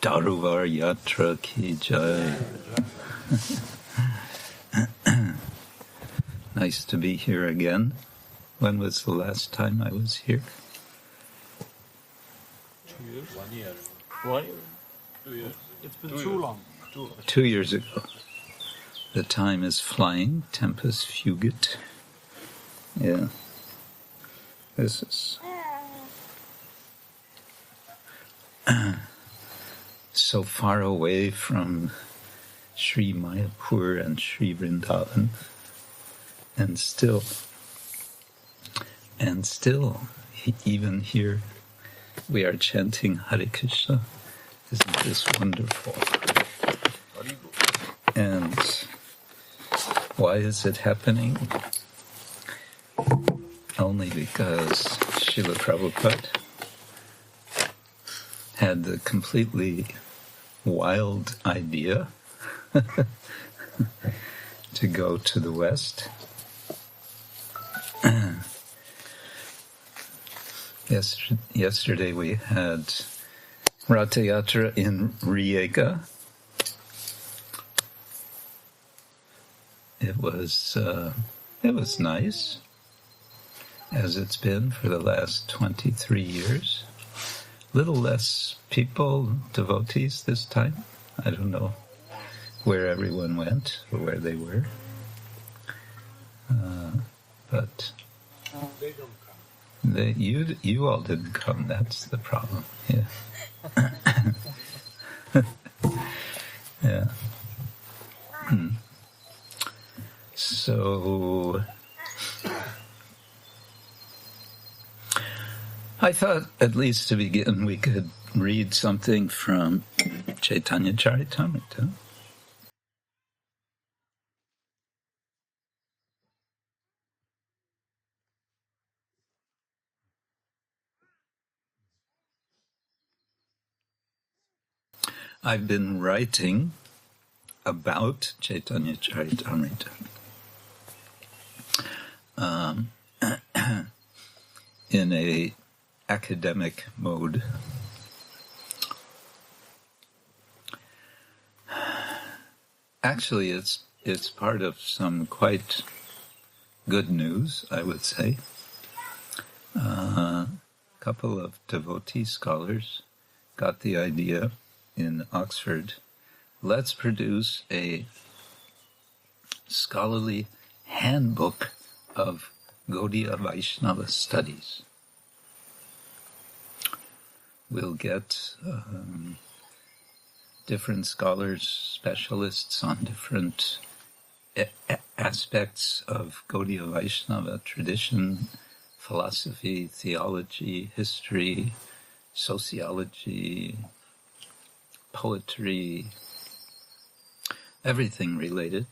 Daruvar Yatra Ki Jai. Nice to be here again. When was the last time I was here? 2 years? 1 year. 1 year? 2 years. It's been too long. 2 years ago. The time is flying. Tempus fugit. Yeah. This is so far away from Sri Mayapur and Sri Vrindavan, and still, even here, we are chanting Hare Krishna. Isn't this wonderful? And why is it happening? Only because Srila Prabhupada had the completely wild idea to go to the West. Yesterday we had Ratha Yatra in Rijeka. It was nice, as it's been for the last 23 years. Little less people, devotees this time. I don't know where everyone went or where they were. But They don't come. you all didn't come. That's the problem. Yeah. Yeah. So I thought, at least to begin, we could read something from Chaitanya Charitamrita. I've been writing about Chaitanya Charitamrita in a academic mode. Actually, it's part of some quite good news, I would say. A couple of devotee scholars got the idea in Oxford, let's produce a scholarly handbook of Gaudiya Vaishnava studies. We'll get different scholars, specialists on different aspects of Gaudiya Vaishnava tradition, philosophy, theology, history, sociology, poetry, everything related.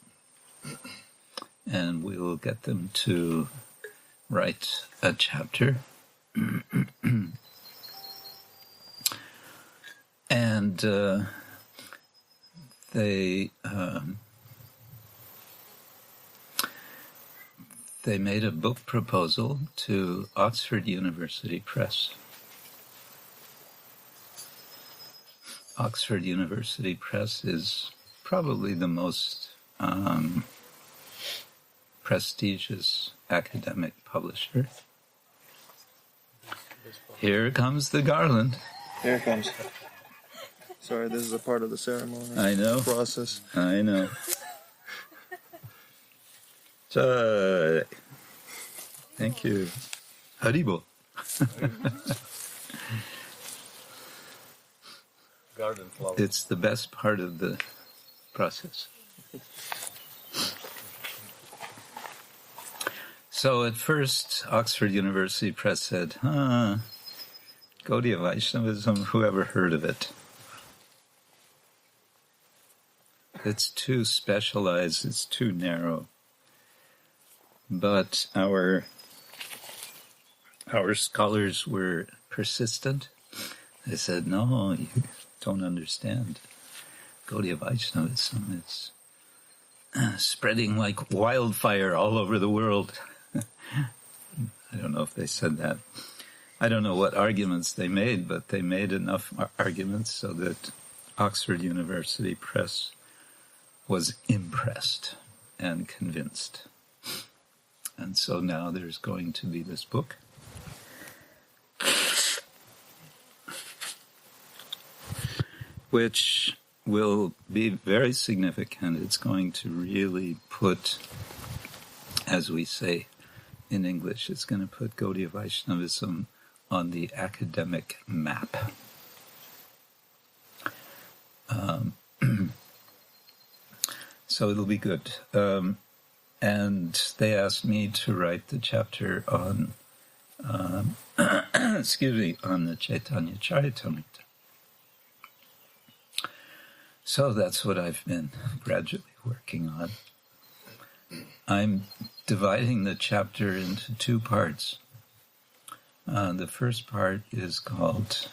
And we'll get them to write a chapter. And they made a book proposal to Oxford University Press. Oxford University Press is probably the most prestigious academic publisher. Here comes the garland. Here it comes. Sorry, this is a part of the ceremony. I know. Process. I know. Jai. Thank you. Haribo. Garden flower. It's the best part of the process. So at first, Oxford University Press said, Gaudiya Vaishnavism, who ever heard of it? It's too specialized, it's too narrow. But our scholars were persistent. They said, no, you don't understand. Gaudiya Vaishnavism is spreading like wildfire all over the world. I don't know if they said that. I don't know what arguments they made, but they made enough arguments so that Oxford University Press was impressed and convinced. And so now there's going to be this book. Which will be very significant. It's going to really put, as we say in English, it's going to put Gaudiya Vaishnavism on the academic map. So it'll be good. And they asked me to write the chapter on, on the Chaitanya Charitamrita. So that's what I've been gradually working on. I'm dividing the chapter into two parts. The first part is called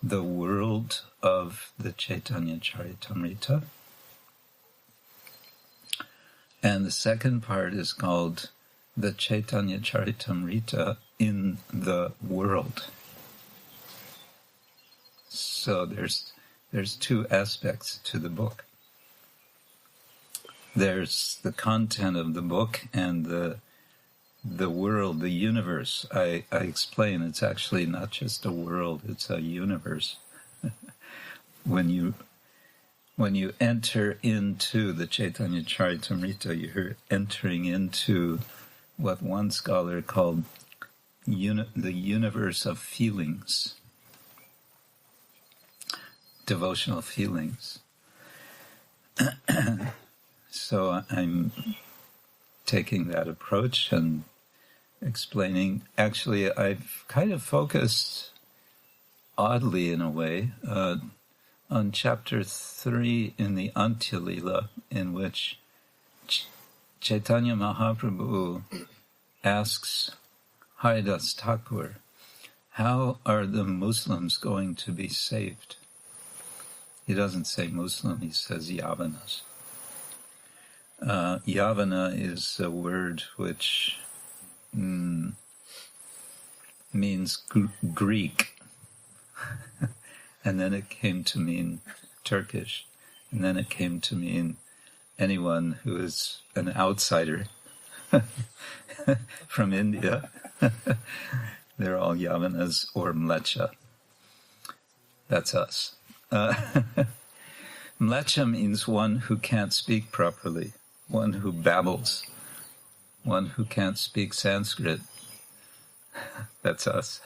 The World of the Chaitanya Charitamrita. And the second part is called The Chaitanya Charitamrita in the World. So there's two aspects to the book. There's the content of the book and the world, the universe. I explain it's actually not just a world, it's a universe. When you enter into the Chaitanya Charitamrita, you're entering into what one scholar called the universe of feelings. Devotional feelings. So I'm taking that approach and explaining. Actually, I've kind of focused, oddly in a way, on chapter 3 in the Antya-lila, in which Chaitanya Mahaprabhu asks Haridas Thakur, how are the Muslims going to be saved? He doesn't say Muslim, he says Yavanas. Yavana is a word which means Greek. And then it came to mean Turkish. And then it came to mean anyone who is an outsider from India. They're all Yavanas or Mlecha. That's us. Mlecha means one who can't speak properly, one who babbles, one who can't speak Sanskrit. That's us.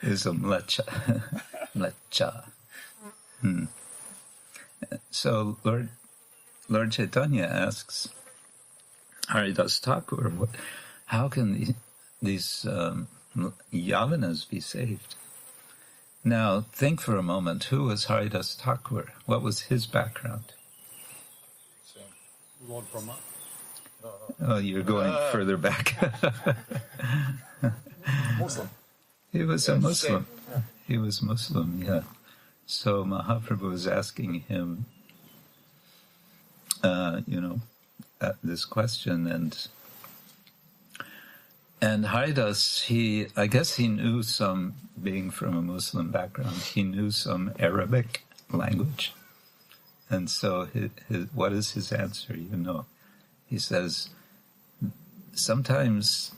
Is a Mlecha. Mlecha. So Lord Chaitanya asks Haridas Thakur, how can these Yavanas be saved? Now, think for a moment, who was Haridas Thakur? What was his background? Lord Brahma. Oh, you're going further back. Muslim. He was a Muslim. He was Muslim, yeah. So Mahaprabhu was asking him, this question, and Haridas, I guess he knew some, being from a Muslim background, he knew some Arabic language. And so what is his answer? He says, sometimes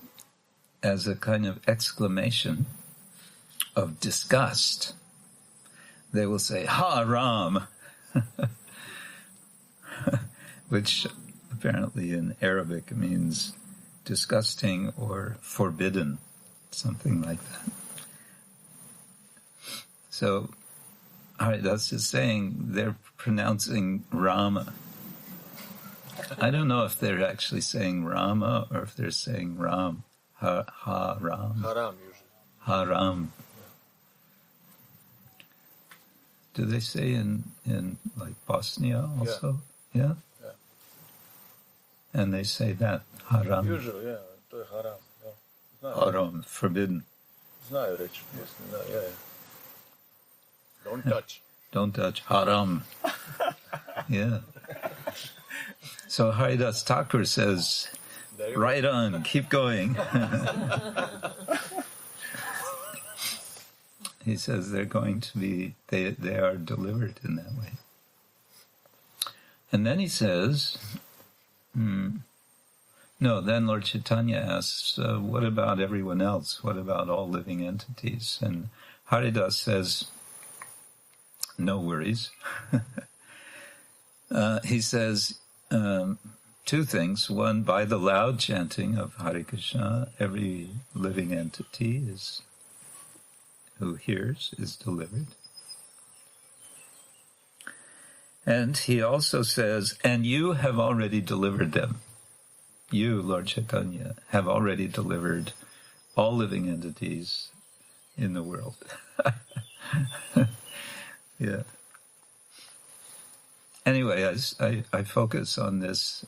as a kind of exclamation of disgust, they will say, Haram, which apparently in Arabic means disgusting or forbidden, something like that. So Haridas is saying they're pronouncing Rama. I don't know if they're actually saying Rama or if they're saying Ram. Haram. Haram usually. Haram. Do they say in like Bosnia also? Yeah? Yeah. And they say that, haram. Usually, yeah. To je haram. Yeah. Haram, forbidden. Znaju reći. Yeah. Don't touch. Don't touch, haram. Yeah. So Haridas Thakur says, right on, keep going. he says they're going to be, they are delivered in that way. And then he says, then Lord Chaitanya asks, what about everyone else? What about all living entities? And Haridas says, no worries. He says two things. One, by the loud chanting of Hare Krishna, every living entity who hears is delivered. And he also says, and you have already delivered them. You, Lord Chaitanya, have already delivered all living entities in the world. Yeah. Anyway, I focus on this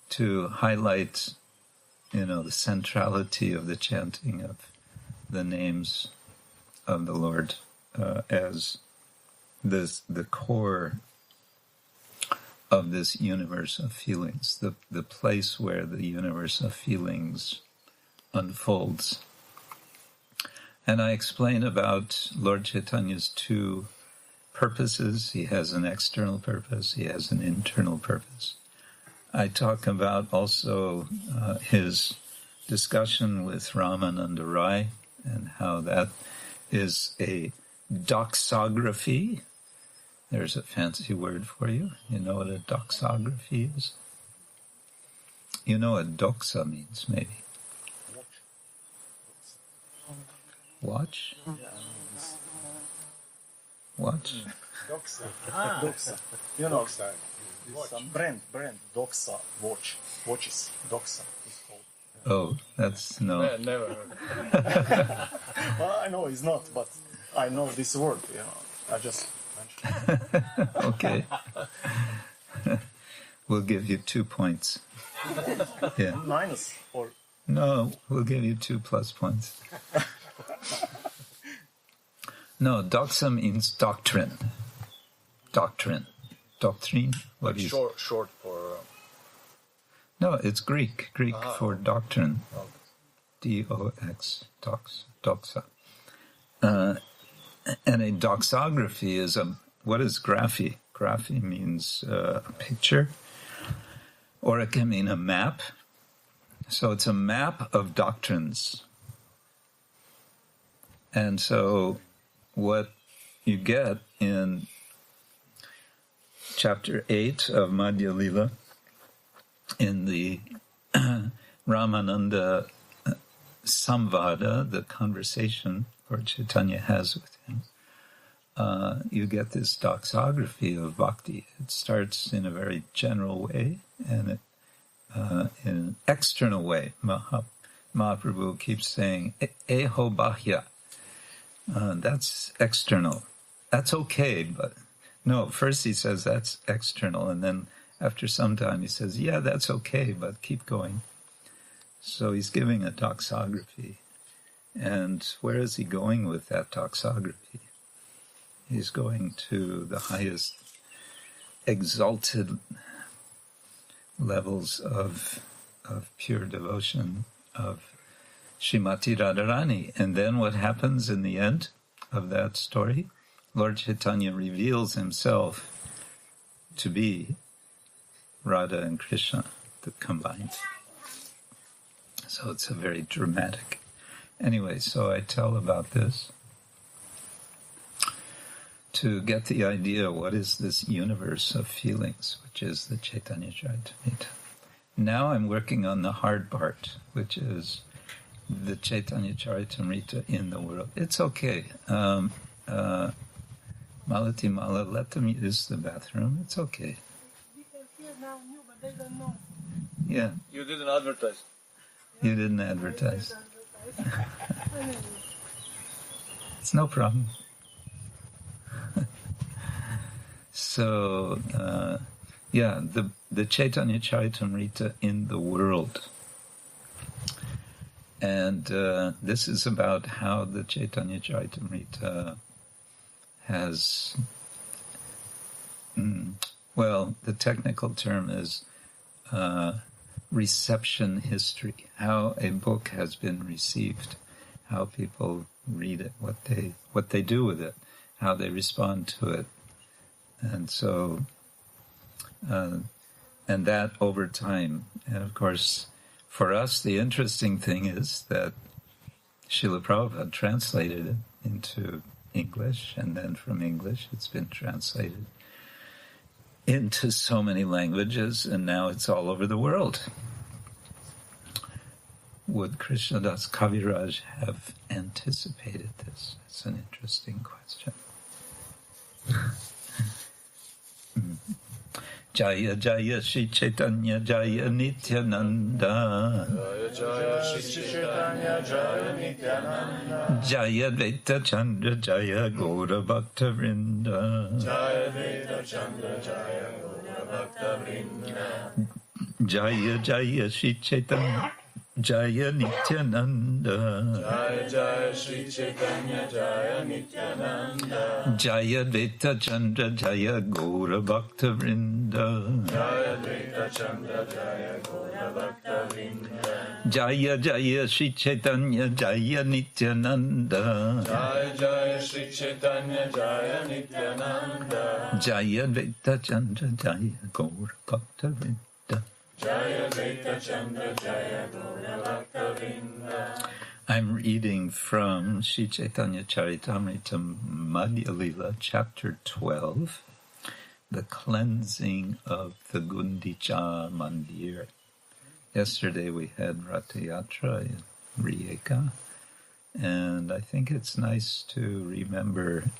to highlight, the centrality of the chanting of the names of the Lord as the core of this universe of feelings, the place where the universe of feelings unfolds. And I explain about Lord Chaitanya's two purposes. He has an external purpose, he has an internal purpose. I talk about also his discussion with Ramananda Rai and how that is a doxography. There's a fancy word for you. You know what a doxography is? You know what doxa means, maybe. Watch? Watch? Doxa. Doxa. You know, some brand, Doxa watches. Doxa is called. Oh, that's no. Never heard. Well, I know it's not, but I know this word, I just mentioned it. Okay. We'll give you 2 points. Yeah. Minus or... No, we'll give you 2 plus points. No, doxa means doctrine. Doctrine. Doctrine? What is short for... No, it's Greek. Greek for doctrine. Oh. D-O-X. Doxa. And a doxography is what is graphy? Graphy means a picture, or it can mean a map. So it's a map of doctrines. And so what you get in chapter 8 of Madhya Lila, in the Ramananda Samvada, the conversation Lord Chaitanya has with him, you get this doxography of bhakti. It starts in a very general way, and in an external way. Mahaprabhu keeps saying, Eho Bahya. That's external. That's okay, but no, first he says that's external, and then after some time he says, yeah, that's okay, but keep going. So he's giving a doxography. And where is he going with that doxography? He's going to the highest exalted levels of pure devotion of Srimati Radharani. And then what happens in the end of that story? Lord Chaitanya reveals himself to be Radha and Krishna, the combined. So it's a very dramatic. Anyway, so I tell about this to get the idea, what is this universe of feelings, which is the Chaitanya Charitamrita. Now I'm working on the hard part, which is the Chaitanya Charitamrita in the world. It's okay. Malati Mala, let them use the bathroom. It's okay. Yeah. You didn't advertise. You didn't advertise. It's no problem. So, the Chaitanya Charitamrita in the world. And this is about how the Chaitanya Charitamrita has, the technical term is reception history, how a book has been received, how people read it, what they do with it, how they respond to it. And so, and that over time. And of course, for us, the interesting thing is that Srila Prabhupada translated it into English, and then from English it's been translated into so many languages, and now it's all over the world. Would Krishnadas Kaviraj have anticipated this? It's an interesting question. Jaya Jaya Shri Chaitanya Jaya Nityananda Jaya Shri Chaitanya Jaya Nityananda Jaya Dvaita Chandra Jaya Gaura Bhakta Vrinda Jaya Dvaita Chandra Jaya Gaura Bhakta Vrinda Jaya Jaya Shri Chaitanya Jaya Nityananda Jaya Jaya Shri Chaitanya Jaya Nityananda Jaya Dvaita Chandra Jaya Gaura Bhakta Vrinda Jaya Dvaita Chandra Jaya Gaura Bhakta Vrinda Jaya Jaya Shri Chaitanya Jaya Nityananda Jaya Jaya Shri Chaitanya Jaya Nityananda Jaya Dvaita Chandra Jaya Gaura Bhakta Vrinda. Jaya Dvaita Chandra Jaya Gaura Bhakta Vrinda. I'm reading from Sri Chaitanya Charitamrita Madhya Lila, chapter 12, the cleansing of the Gundicha Mandir. Yesterday we had Ratha Yatra in Rijeka, and I think it's nice to remember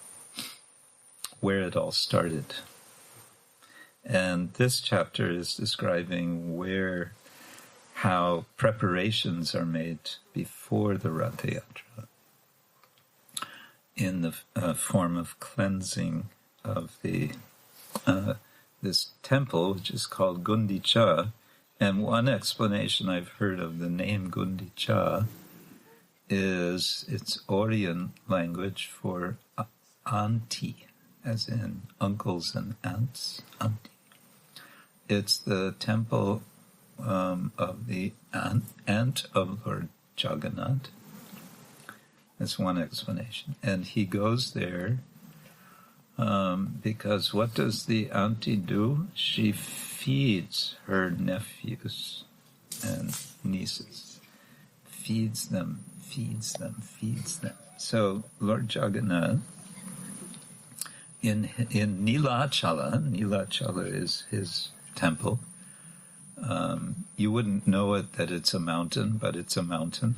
where it all started. And this chapter is describing how preparations are made before the Ratha Yatra in the form of cleansing of the this temple, which is called Gundicha. And one explanation I've heard of the name Gundicha is it's Orient language for auntie, as in uncles and aunts, auntie. It's the temple of the aunt of Lord Jagannath. That's one explanation. And he goes there because what does the auntie do? She feeds her nephews and nieces. Feeds them. So Lord Jagannath, in Nilachala is his temple. You wouldn't know it that it's a mountain, but it's a mountain,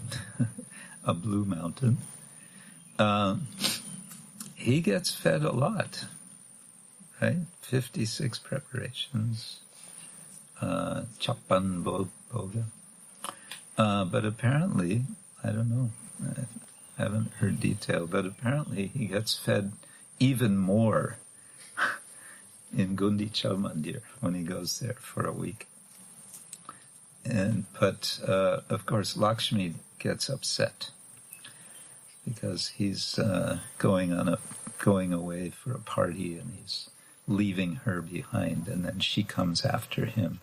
a blue mountain. He gets fed a lot, right? 56 preparations, Chapan Boga. But apparently, I don't know, I haven't heard detail, but apparently he gets fed even more in Gundicha Mandir when he goes there for a week. But of course, Lakshmi gets upset because he's going away for a party and he's leaving her behind, and then she comes after him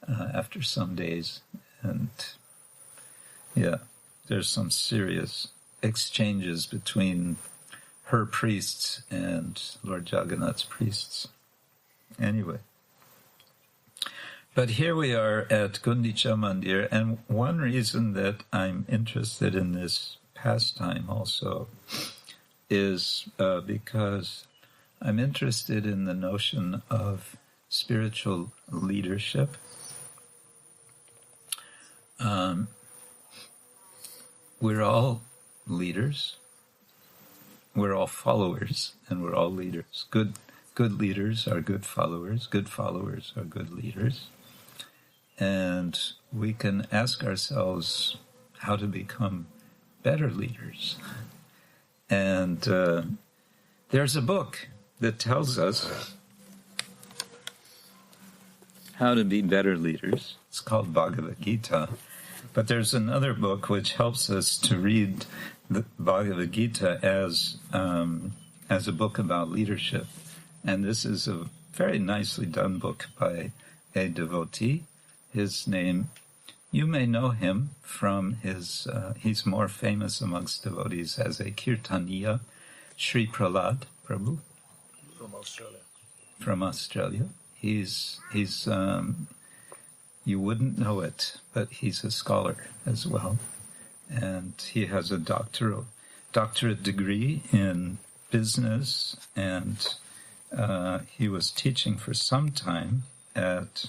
after some days, and there's some serious exchanges between her priests and Lord Jagannath's priests. Anyway. But here we are at Gundicha Mandir, and one reason that I'm interested in this pastime also is because I'm interested in the notion of spiritual leadership. We're all leaders. We're all followers, and we're all leaders. Good leaders are good followers. Good followers are good leaders. And we can ask ourselves how to become better leaders. And there's a book that tells us how to be better leaders. It's called Bhagavad Gita. But there's another book which helps us to read the Bhagavad Gita as a book about leadership. And this is a very nicely done book by a devotee. His name You may know him from his, he's more famous amongst devotees as a Kirtaniya, Sri Prahlad Prabhu. From Australia. He's you wouldn't know it, but he's a scholar as well. And he has a doctorate degree in business, and he was teaching for some time at,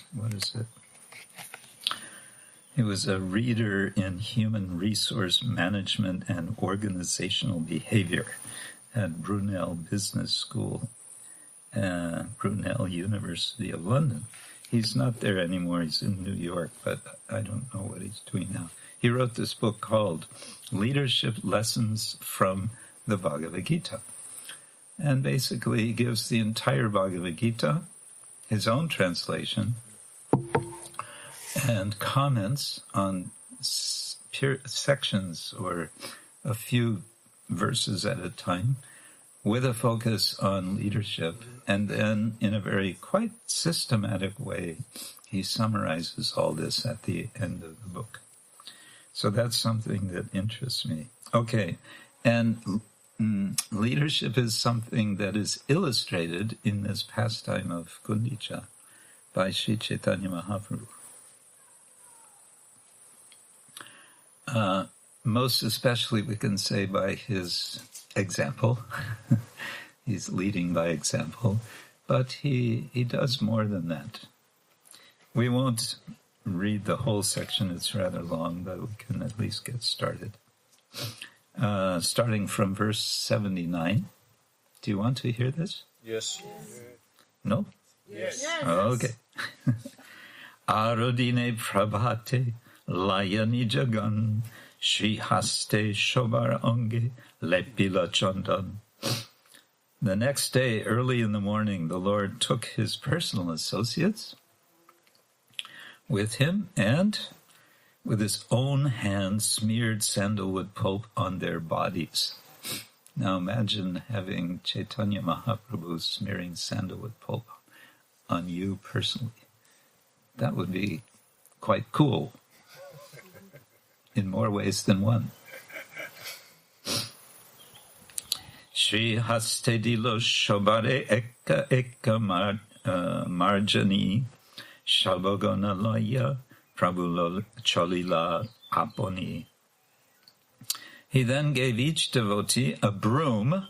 he was a reader in human resource management and organizational behavior at Brunel Business School, Brunel University of London. He's not there anymore, he's in New York, but I don't know what he's doing now. He wrote this book called Leadership Lessons from the Bhagavad Gita. And basically he gives the entire Bhagavad Gita, his own translation, and comments on sections or a few verses at a time with a focus on leadership. And then in a very quite systematic way, he summarizes all this at the end of the book. So that's something that interests me. Okay, and leadership is something that is illustrated in this pastime of Gundicha by Sri Chaitanya Mahaprabhu. Most especially, we can say, by his example. He's leading by example, but he does more than that. We won't read the whole section, it's rather long, but we can at least get started. Starting from verse 79. Do you want to hear this? Yes. No? Yes. Okay. Arodine prabhate layani jagan Shri haste shobar ange lepila chandan. The next day, early in the morning, the Lord took his personal associates with him and with his own hand smeared sandalwood pulp on their bodies. Now imagine having Chaitanya Mahaprabhu smearing sandalwood pulp on you personally. That would be quite cool in more ways than one. Shri haste dilo shobare ekka ekka marjani shabagona laya prabhulo cholila aponi. He then gave each devotee a broom.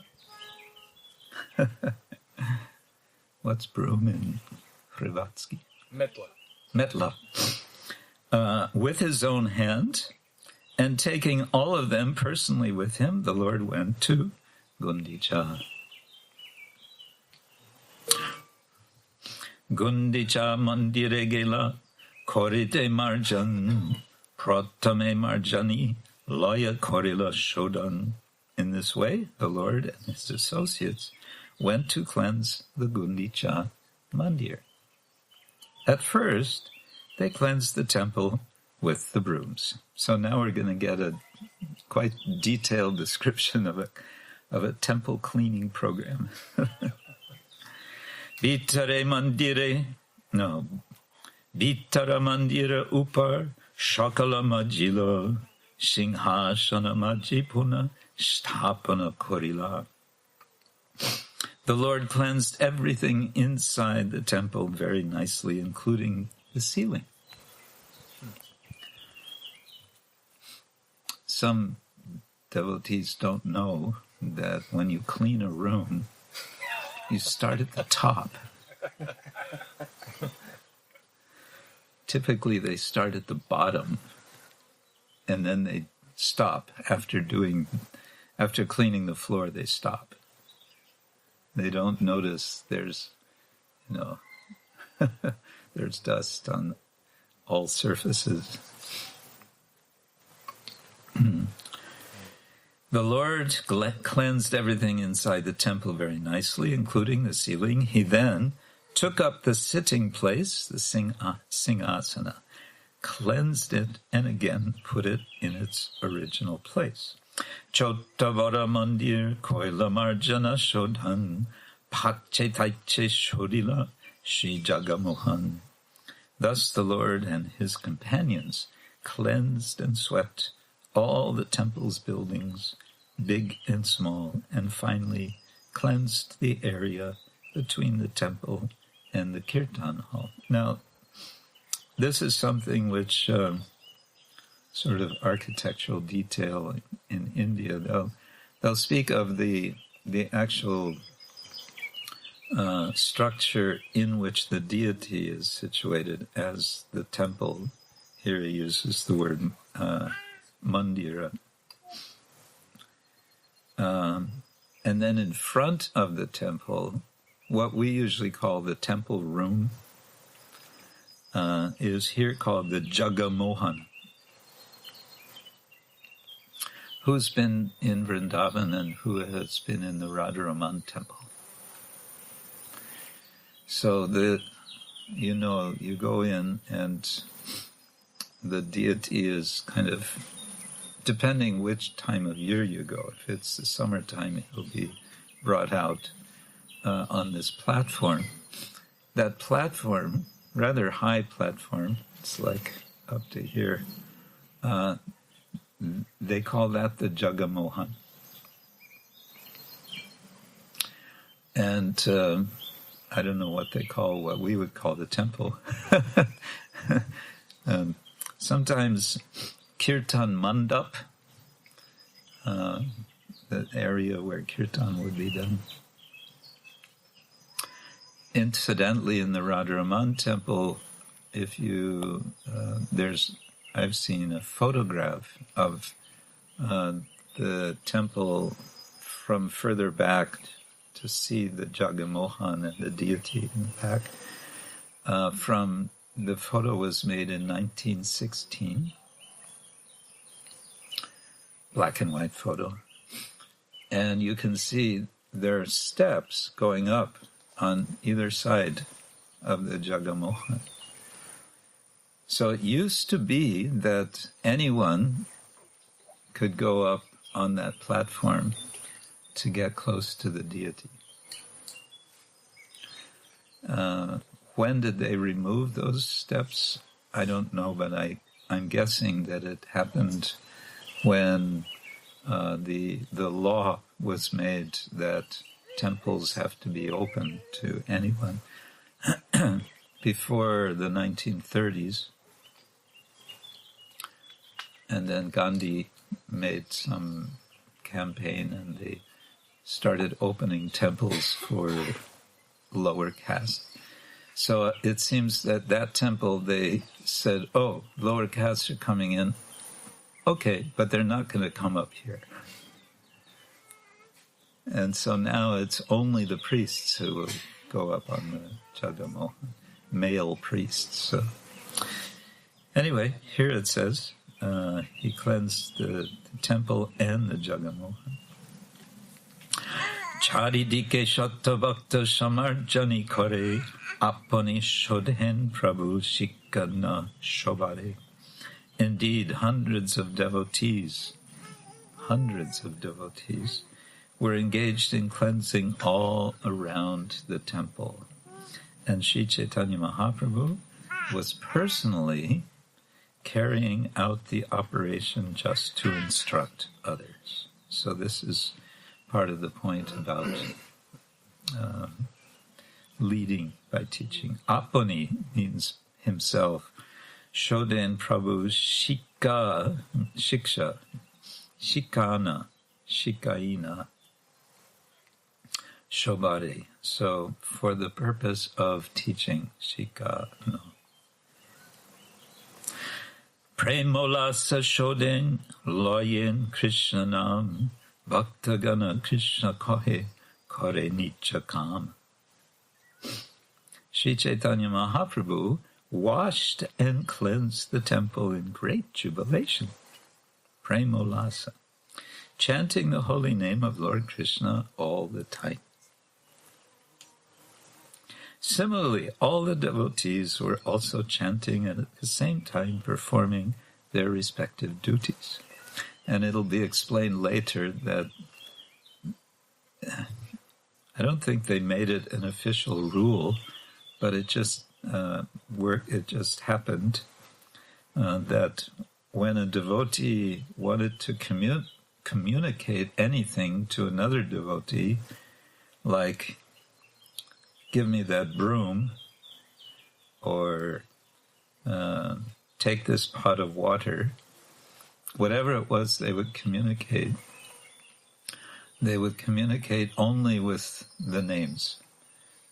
What's broom in Hrivatsky? Metla. With his own hand, and taking all of them personally with him, the Lord went to Gundicha. Gundicha mandire gela korite marjan pratame marjani laya korila shodan. In this way, the Lord and his associates went to cleanse the Gundicha mandir. At first, they cleansed the temple with the brooms. So now we're going to get a quite detailed description of a temple cleaning program. Vitara mandire upar shakala majila singhasana majipuna sthapana korila. The Lord cleansed everything inside the temple very nicely, including the ceiling. Some devotees don't know that when you clean a room, you start at the top. Typically, they start at the bottom, and then they stop after cleaning the floor. They stop. They don't notice there's dust on all surfaces. The Lord cleansed everything inside the temple very nicely, including the ceiling. He then took up the sitting place, the singhasana, cleansed it, and again put it in its original place. Chottavara mandir koila marjana shodhan pache taiche shodila Shri Jagamohan. Thus the Lord and his companions cleansed and swept all the temple's buildings, big and small, and finally cleansed the area between the temple and the kirtan hall. Now, this is something which sort of architectural detail in India. They'll speak of the actual structure in which the deity is situated as the temple. Here he uses the word mandira. And then in front of the temple, what we usually call the temple room is here called the Jagamohan. Who's been in Vrindavan and who has been in the Radharaman temple? So you go in and the deity is kind of, depending which time of year you go. If it's the summertime, it'll be brought out on this platform. That platform, rather high platform, it's like up to here, they call that the Jagamohan. And I don't know what they call what we would call the temple. Sometimes Kirtan Mandap, the area where Kirtan would be done. Incidentally, in the Radharaman temple, I've seen a photograph of the temple from further back to see the Jagamohan and the deity in the back. The photo was made in 1916, black and white photo. And you can see there are steps going up on either side of the Jagamohan. So it used to be that anyone could go up on that platform to get close to the deity. When did they remove those steps? I don't know, but I'm guessing that it happened when the law was made that temples have to be open to anyone. Before the 1930s, and then Gandhi made some campaign and they started opening temples for lower caste. So it seems that temple, they said, oh, lower castes are coming in. Okay, but they're not going to come up here. And so now it's only the priests who will go up on the Jagamohan, male priests. So anyway, here it says, he cleansed the temple and the Jagamohan. Charidike shatta bhakta samarjani kare apani shodhen prabhu shikana shobare. Indeed, hundreds of devotees were engaged in cleansing all around the temple. And Sri Chaitanya Mahaprabhu was personally carrying out the operation just to instruct others. So this is part of the point about leading by teaching. Apani means himself. Shoden Prabhu Shiksha, Shikana, Shikaina, Shobare. So for the purpose of teaching, Shikano. Premolasa Shoden Loyen Krishnanam Bhaktagana Krishna Kohe Kore Nichakam. Sri Chaitanya Mahaprabhu washed and cleansed the temple in great jubilation, Premolasa, chanting the holy name of Lord Krishna all the time. Similarly, all the devotees were also chanting and at the same time performing their respective duties. And it'll be explained later that I don't think they made it an official rule, but it just worked. It just happened that when a devotee wanted to communicate anything to another devotee, like, give me that broom, or take this pot of water, whatever it was they would communicate only with the names.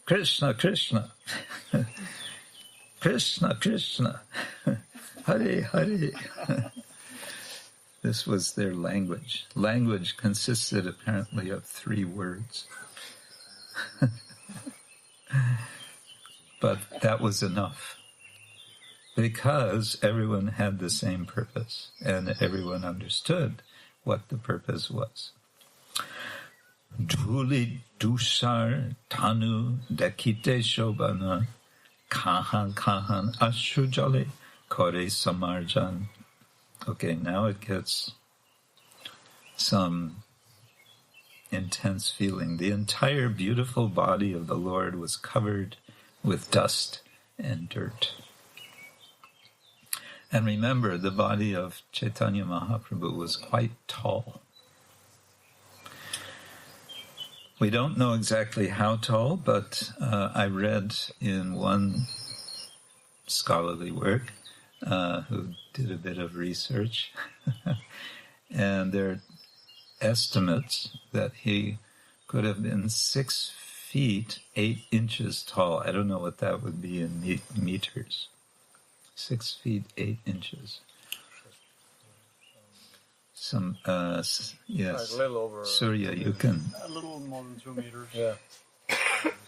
Krishna, Krishna, Krishna, Krishna, Hare, Hare. This was their language. Language consisted apparently of 3 words. But that was enough, because everyone had the same purpose, and everyone understood what the purpose was. Dhuli dushar tanu dekite shobana kahan kahan ashujale kore samarjan. Okay, now it gets some intense feeling. The entire beautiful body of the Lord was covered with dust and dirt. And remember, the body of Chaitanya Mahaprabhu was quite tall. We don't know exactly how tall, but I read in one scholarly work who did a bit of research, and there are estimates that he could have been 6 feet 8 inches tall. I don't know what that would be in meters. 6 feet 8 inches. Some yes. A little over. Surya, you can. A little more than 2 meters. Yeah.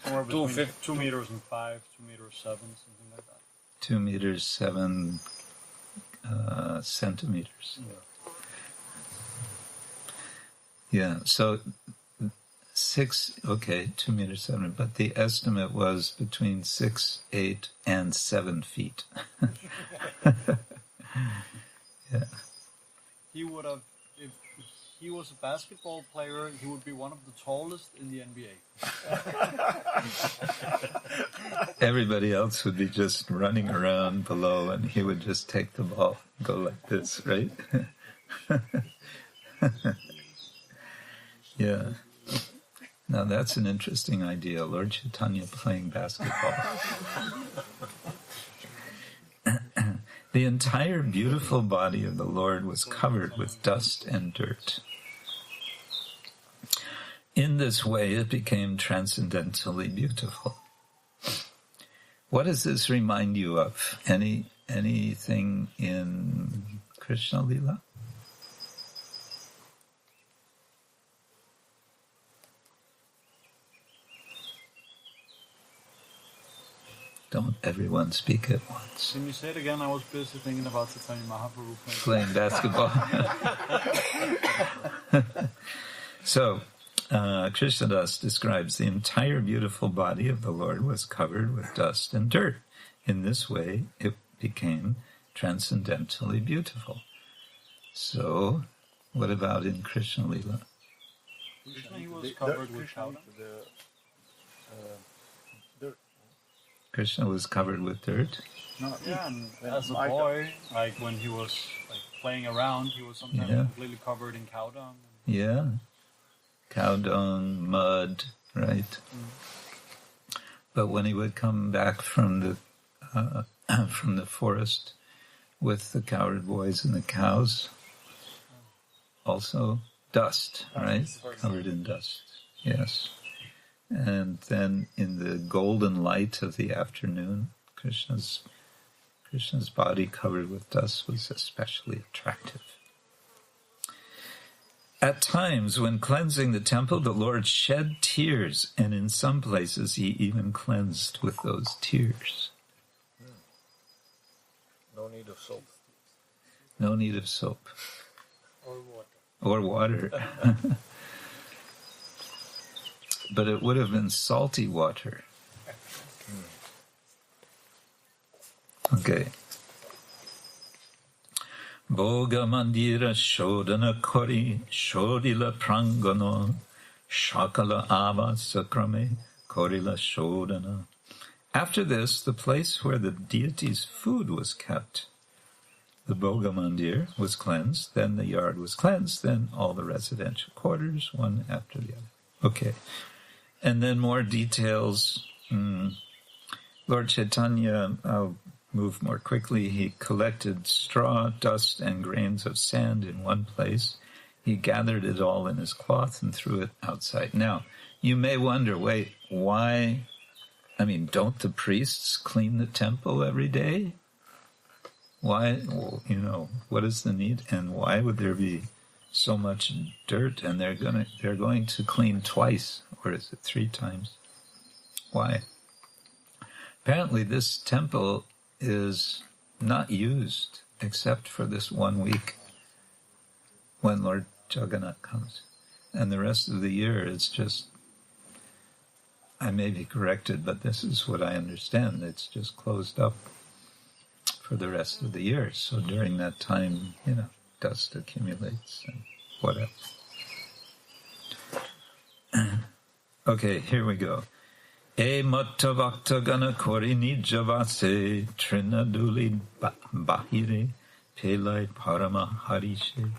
Somewhere between 2 meters and 5, 2 meters 7, something like that. 2 meters 7 centimeters. Yeah. So 2 meters 7, but the estimate was between 6, 8, and 7 feet. Yeah. He would have, if he was a basketball player, he would be one of the tallest in the NBA. Everybody else would be just running around below, and he would just take the ball and go like this, right? Yeah. Now that's an interesting idea, Lord Chaitanya playing basketball. The entire beautiful body of the Lord was covered with dust and dirt. In this way, it became transcendently beautiful. What does this remind you of? Anything in Krishna Lila? Don't everyone speak at once. Can you say it again? I was busy thinking about Chaitanya Mahaprabhu Playing basketball. So, Krishnadas describes the entire beautiful body of the Lord was covered with dust and dirt. In this way, it became transcendentally beautiful. So, what about in Krishna Lila? Krishna, he was covered with powder. Krishna was covered with dirt? No, yeah, and as a boy, like when he was like playing around, he was sometimes completely covered in cow dung. Yeah. Cow dung, mud, right? But when he would come back from the forest with the cowherd boys and the cows, also dust, right? Covered in dust, yes. And then in the golden light of the afternoon, Krishna's body covered with dust was especially attractive. At times, when cleansing the temple, the Lord shed tears, and in some places he even cleansed with those tears. No need of soap. No need of soap. Or water. Or water. But it would have been salty water. Okay. Bhoga mandira shodana kori shodila prangano shakala ava sakrame korila shodana. After this, the place where the deity's food was kept the Bhoga Mandir was cleansed, then the yard was cleansed, then all the residential quarters, one after the other. Okay. And then more details. Lord Chaitanya, I'll move more quickly. He collected straw, dust, and grains of sand in one place. He gathered it all in his cloth and threw it outside. Now, you may wonder, wait, why? I mean, don't the priests clean the temple every day? Why, what is the need? And why would there be so much dirt? And they're going to clean twice, or is it 3 times? Why? Apparently this temple is not used except for this 1 week when Lord Jagannath comes. And the rest of the year it's just, I may be corrected, but this is what I understand. It's just closed up for the rest of the year. So during that time, dust accumulates and whatever. Okay, here we go. E matta vakta gana kori nijavase trinaduli bahire pelai parama harishe.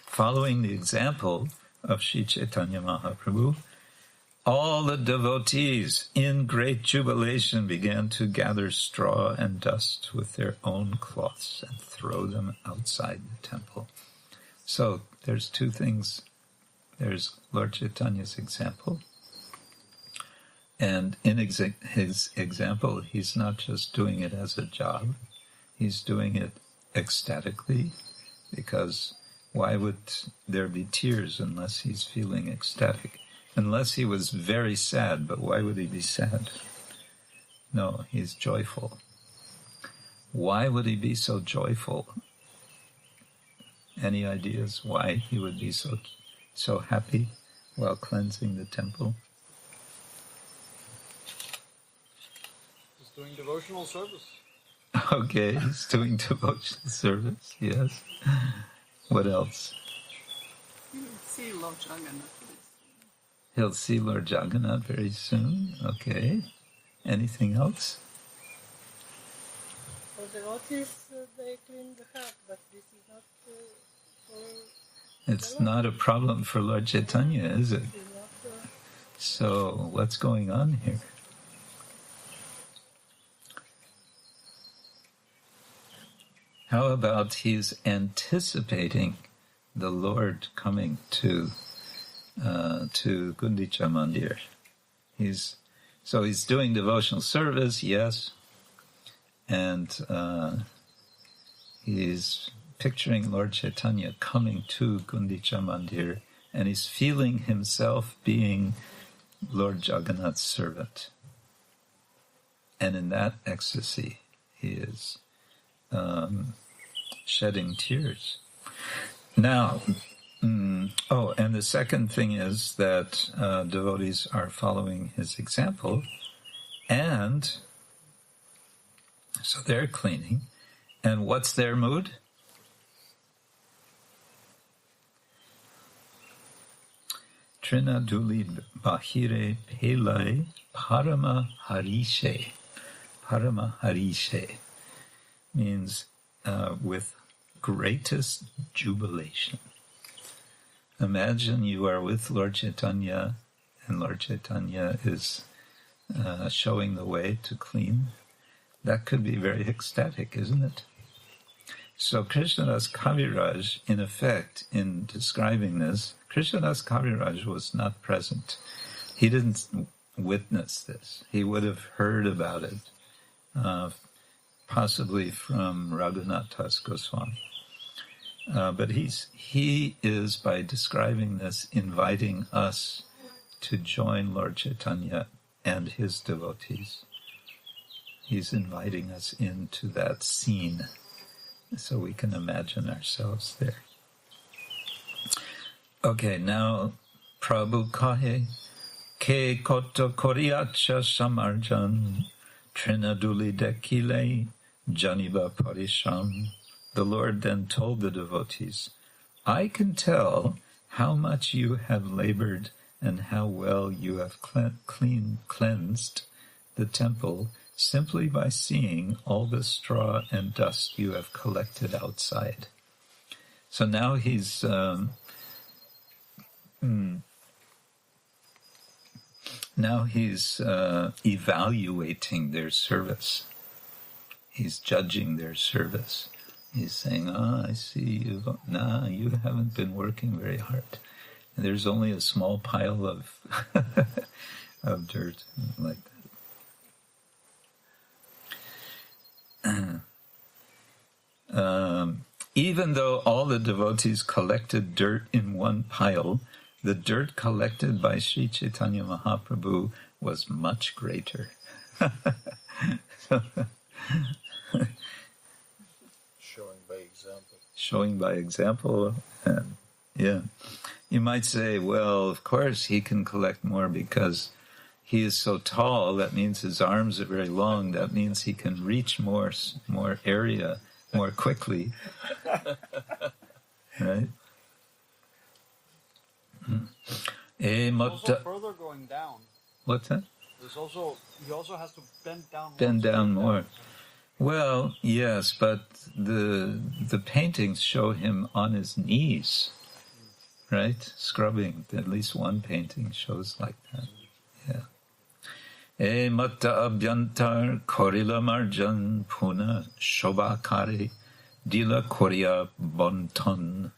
Following the example of Sri Chaitanya Mahaprabhu, all the devotees in great jubilation began to gather straw and dust with their own cloths and throw them outside the temple. So there's 2 things. There's Lord Chaitanya's example. And in his example, he's not just doing it as a job. He's doing it ecstatically, because why would there be tears unless he's feeling ecstatic? Unless he was very sad, but why would he be sad? No, he's joyful. Why would he be so joyful? Any ideas why he would be so happy while cleansing the temple? He's doing devotional service. Okay, he's doing devotional service, yes. What else? He'll see Lord Jagannath. He'll see Lord Jagannath very soon. Okay. Anything else? For the devotees, they clean the heart, but this is not for... It's not a problem for Lord Chaitanya, is it? So, what's going on here? How about he's anticipating the Lord coming to Gundicha Mandir? He's doing devotional service, yes, and he's picturing Lord Chaitanya coming to Gundicha Mandir, and he's feeling himself being Lord Jagannath's servant. And in that ecstasy, he is shedding tears. Now, and the second thing is that devotees are following his example, and so they're cleaning. And what's their mood? Trinaduli bahire pelai parama harishe. Parama harishe means with greatest jubilation. Imagine you are with Lord Chaitanya, and Lord Chaitanya is showing the way to clean. That could be very ecstatic, isn't it? So Krishnadas Kaviraj, in effect, in describing this, Krishnadas Kaviraj was not present. He didn't witness this. He would have heard about it, possibly from Raghunathas Goswami. But he is, by describing this, inviting us to join Lord Chaitanya and his devotees. He's inviting us into that scene so we can imagine ourselves there. Okay, now Prabhu kahe ke koto koriacha samarjan trinaduli dekile janiva parisham. The Lord then told the devotees, I can tell how much you have labored and how well you have cleansed the temple simply by seeing all the straw and dust you have collected outside. So now he's evaluating their service. He's judging their service. He's saying, I see you haven't been working very hard. And there's only a small pile of of dirt like that. Even though all the devotees collected dirt in one pile, the dirt collected by Sri Chaitanya Mahaprabhu was much greater. Showing by example. Yeah. You might say, well, of course he can collect more because he is so tall. That means his arms are very long. That means he can reach more area more quickly. Right? Also further going down. What's that? He also has to bend down. Bend down more. Well, yes, but the paintings show him on his knees, right? Scrubbing. At least one painting shows like that. Yeah. E matta abhyantar korila marjan puna shobakare dila korea bonton.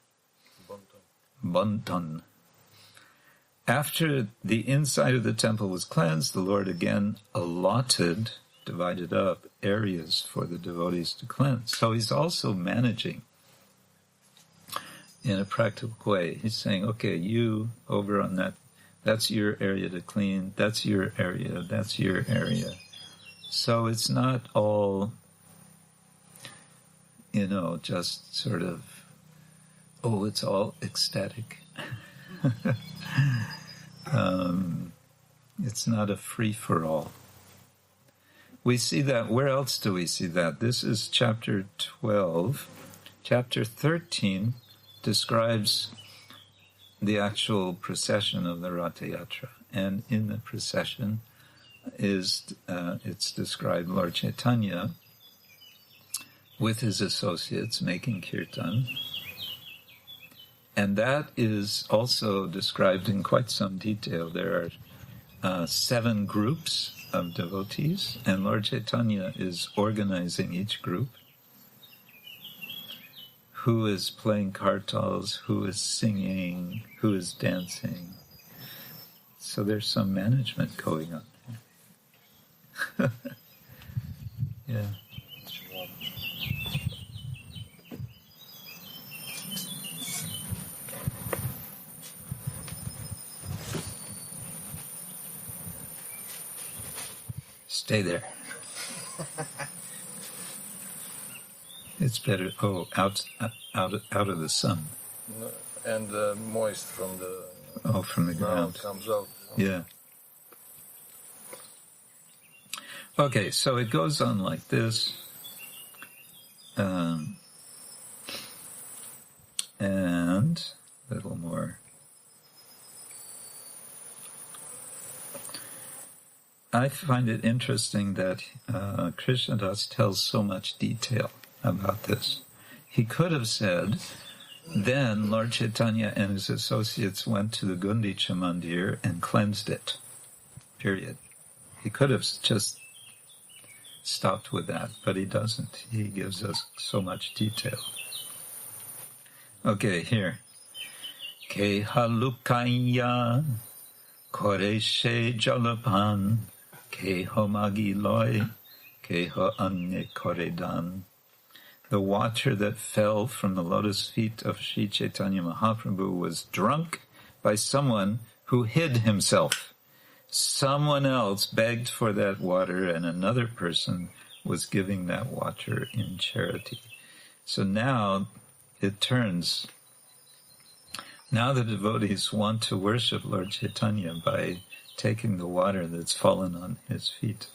Bonton. After the inside of the temple was cleansed, the Lord again divided up areas for the devotees to cleanse. So he's also managing in a practical way. He's saying, okay, you over on that's your area to clean, that's your area, that's your area. So it's not all, just sort of, it's all ecstatic. It's not a free-for-all. We see that. Where else do we see that? This is chapter 12. Chapter 13 describes the actual procession of the Ratha Yatra. And in the procession it's described Lord Chaitanya with his associates making kirtan. And that is also described in quite some detail. There are 7 groups of devotees, and Lord Chaitanya is organizing each group. Who is playing kartals, who is singing, who is dancing. So there's some management going on there. Yeah. Stay there. It's better. Out of the sun. And moist from the. From the ground comes out. Yeah. Okay, so it goes on like this, and a little more. I find it interesting that Krishnadas tells so much detail about this. He could have said, then Lord Chaitanya and his associates went to the Gundicha Mandir and cleansed it. Period. He could have just stopped with that, but he doesn't. He gives us so much detail. Okay, here. Ke halukaya koreshe jalapan ke homagi loy ke ho anye koredan. The water that fell from the lotus feet of Sri Chaitanya Mahaprabhu was drunk by someone who hid himself. Someone else begged for that water, and another person was giving that water in charity. So now it turns. Now the devotees want to worship Lord Chaitanya by taking the water that's fallen on his feet.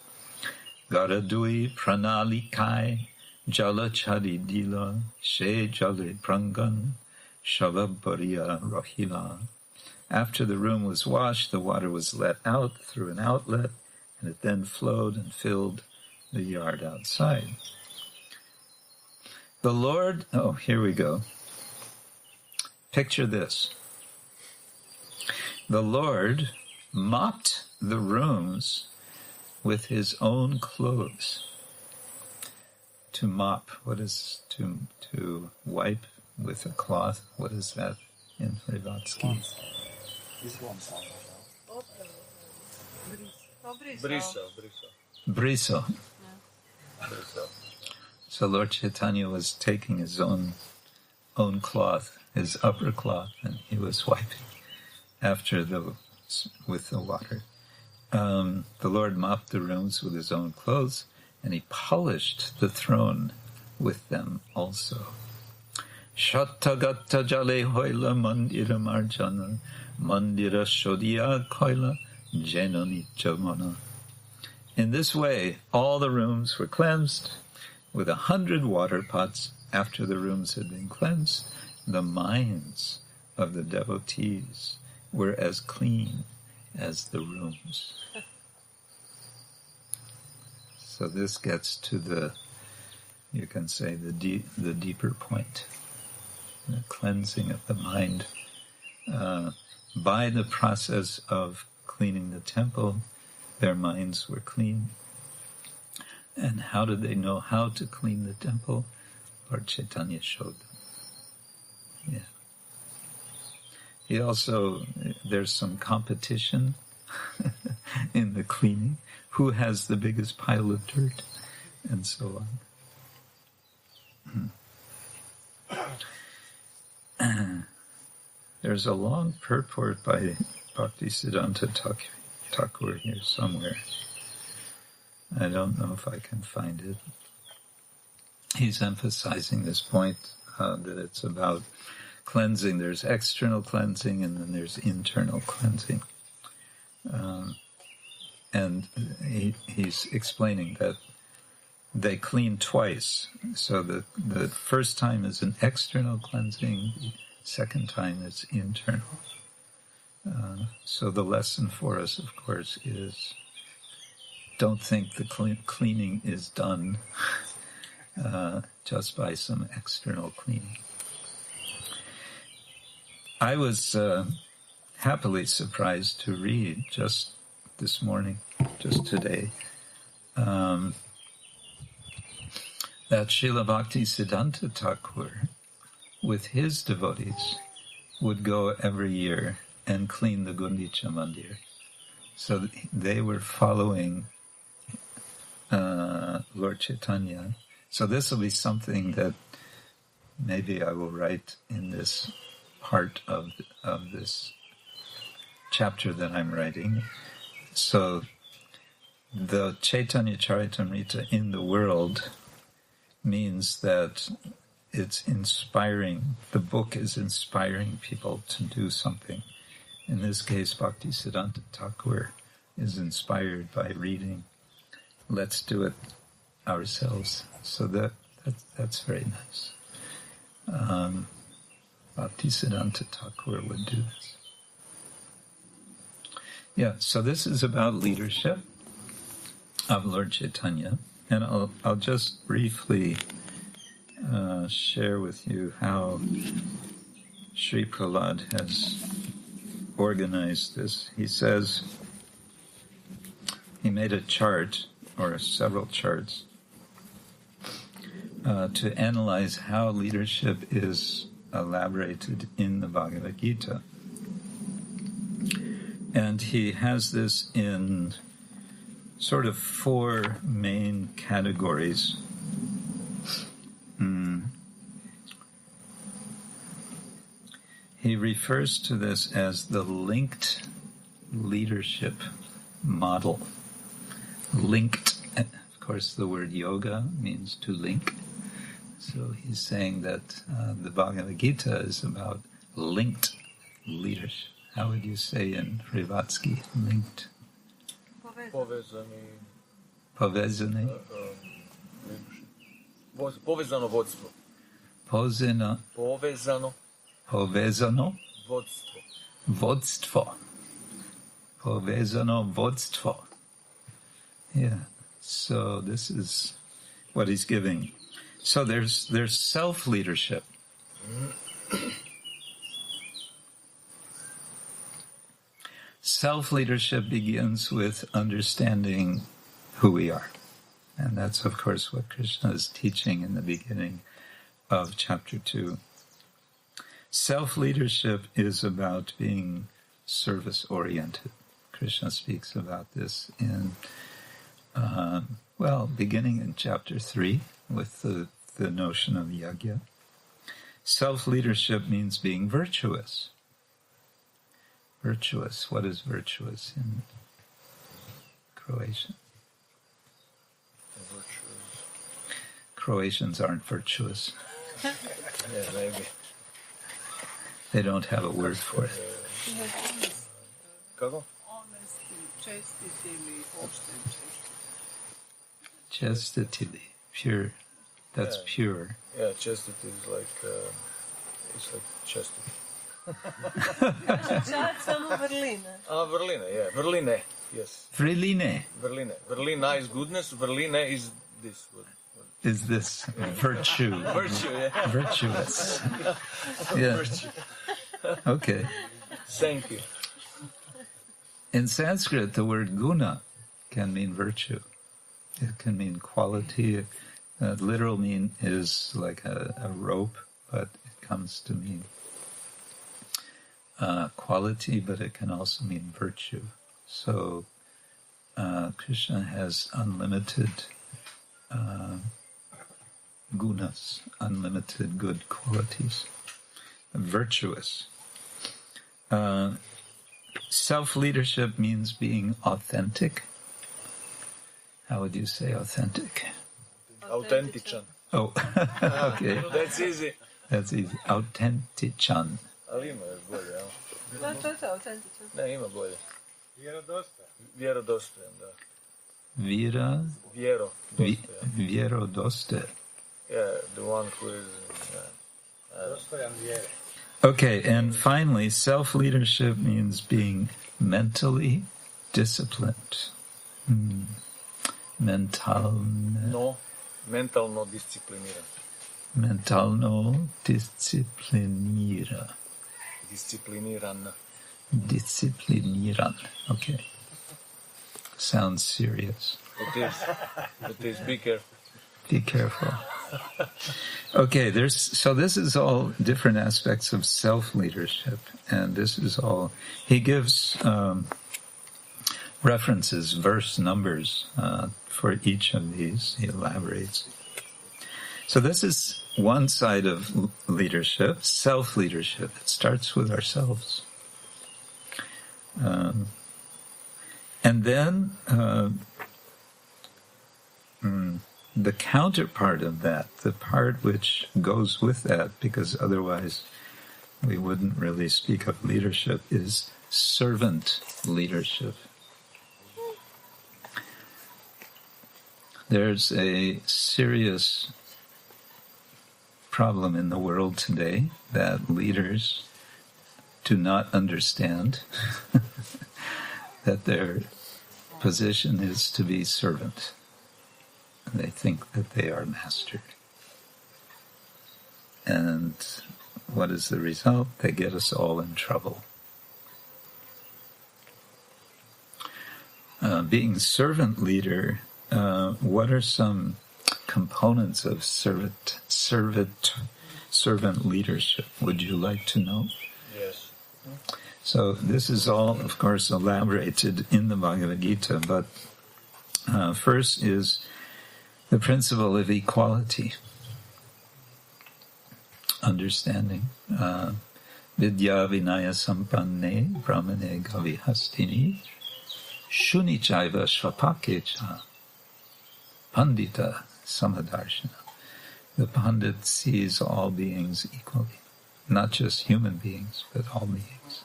Garadui pranalikai jala chadi dila she jale prangan shavabariya rahila. After the room was washed, the water was let out through an outlet, and it then flowed and filled the yard outside. The Lord, here we go. Picture this. The Lord mopped the rooms with his own clothes. To mop, what is to wipe with a cloth? What is that in Hrivatsky? Briso. So Lord Chaitanya was taking his own cloth, his upper cloth, and he was wiping with the water. The Lord mopped the rooms with his own clothes, and he polished the throne with them also. Shattagatta jale hoila mandira marjana, mandira shodhya koila jenonicha. In this way, all the rooms were cleansed with 100 water pots. After the rooms had been cleansed, the minds of the devotees were as clean as the rooms. So this gets to the deeper point, the cleansing of the mind. By the process of cleaning the temple, their minds were clean. And how did they know how to clean the temple? Lord Chaitanya showed them. Yeah. He also, there's some competition in the cleaning. Who has the biggest pile of dirt? And so on. There's a long purport by Bhaktisiddhanta Thakur here somewhere. I don't know if I can find it. He's emphasizing this point that it's about cleansing. There's external cleansing and then there's internal cleansing. And he's explaining that they clean twice. So the first time is an external cleansing, the second time is internal. So the lesson for us, of course, is don't think the cleaning is done just by some external cleaning. I was happily surprised to read just this morning, just today, that Srila Bhaktisiddhanta Thakur, with his devotees, would go every year and clean the Gundicha Mandir. So they were following Lord Chaitanya. So this will be something that maybe I will write in this part of this chapter that I'm writing. So the Chaitanya Charitamrita in the world means that it's inspiring, the book is inspiring people to do something. In this case, Bhaktisiddhanta Thakur is inspired by reading. Let's do it ourselves. So that's very nice. Bhaktisiddhanta Thakur would do this. Yeah, so this is about leadership of Lord Chaitanya. And I'll just briefly share with you how Sri Prahlad has organized this. He says he made a chart, or several charts, to analyze how leadership is elaborated in the Bhagavad Gita. And he has this in sort of 4 main categories. He refers to this as the linked leadership model. Linked, of course, the word yoga means to link. So he's saying that the Bhagavad Gita is about linked leadership. How would you say in Hrivatsky, linked? Povezani. Povezano vodstvo. Povezano vodstvo. Vodstvo. Povezano vodstvo. Yeah. So this is what he's giving. So there's self-leadership. Self-leadership begins with understanding who we are. And that's, of course, what Krishna is teaching in the beginning of chapter 2. Self-leadership is about being service-oriented. Krishna speaks about this in, beginning in chapter 3 with the notion of yajna. Self-leadership means being virtuous. Virtuous. What is virtuous in Croatian? Croatians aren't virtuous. Yeah, maybe. They don't have a word for it. Kako? Honesty, chastity, pošten, Chastity, pure. That's pure. Yeah, chastity is like it's like chastity. Samo vrlina. Vrline, yeah, vrline, yes. Vriline Vrline. Vrlina is goodness. Vrline is this. is this virtue. Virtue, yeah. Virtuous. Yeah. Virtue. Okay. Thank you. In Sanskrit, the word guna can mean virtue. It can mean quality. Literal mean is like a rope, but it comes to mean quality, but it can also mean virtue. So Krishna has unlimited gunas, unlimited good qualities. Virtuous. Self-leadership means being authentic. How would you say authentic? Autentičan. Oh, okay. That's easy. That's easy. Autentichan. Ali ima još bolje, jel? Da, to je autentično. Ne, ima bolje. Vjerodostojan, da. Vira. Vjerodostojan. Vjerodoste. Yeah, the one who is... Okay, and finally, self-leadership means being mentally disciplined. Mentalno discipliniran. Mentalno disciplinira. Discipliniran. Discipliniran. Okay. Sounds serious. It is. Be careful. Be careful. Okay, so this is all different aspects of self-leadership, and this is all, he gives references, verse numbers for each of these, he elaborates. So this is one side of leadership, self-leadership. It starts with ourselves. And then the counterpart of that, the part which goes with that, because otherwise we wouldn't really speak of leadership, is servant leadership. There's a serious problem in the world today that leaders do not understand that their position is to be servant. They think that they are master. And what is the result? They get us all in trouble. Being servant leader, what are some components of servant leadership? Would you like to know? Yes. So this is all, of course, elaborated in the Bhagavad Gita, but first is the principle of equality, understanding. Vidya vinaya sampanne brahmane gavihastini shunichaiva svapakecha pandita samadarshana. The Pandit sees all beings equally, not just human beings, but all beings.